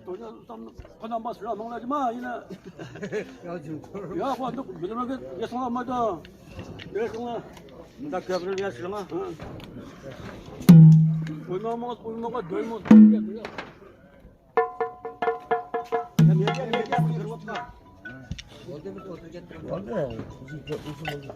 Kadang bas lah mangla cuma ina. Ya aku untuk bila lagi ya sama mada. Ya sama. Ndak kabel ya sama. Uyumamak doymak. Ya mereka berbuat. Oldu mu oturacak? Oldu. Uzun oldu.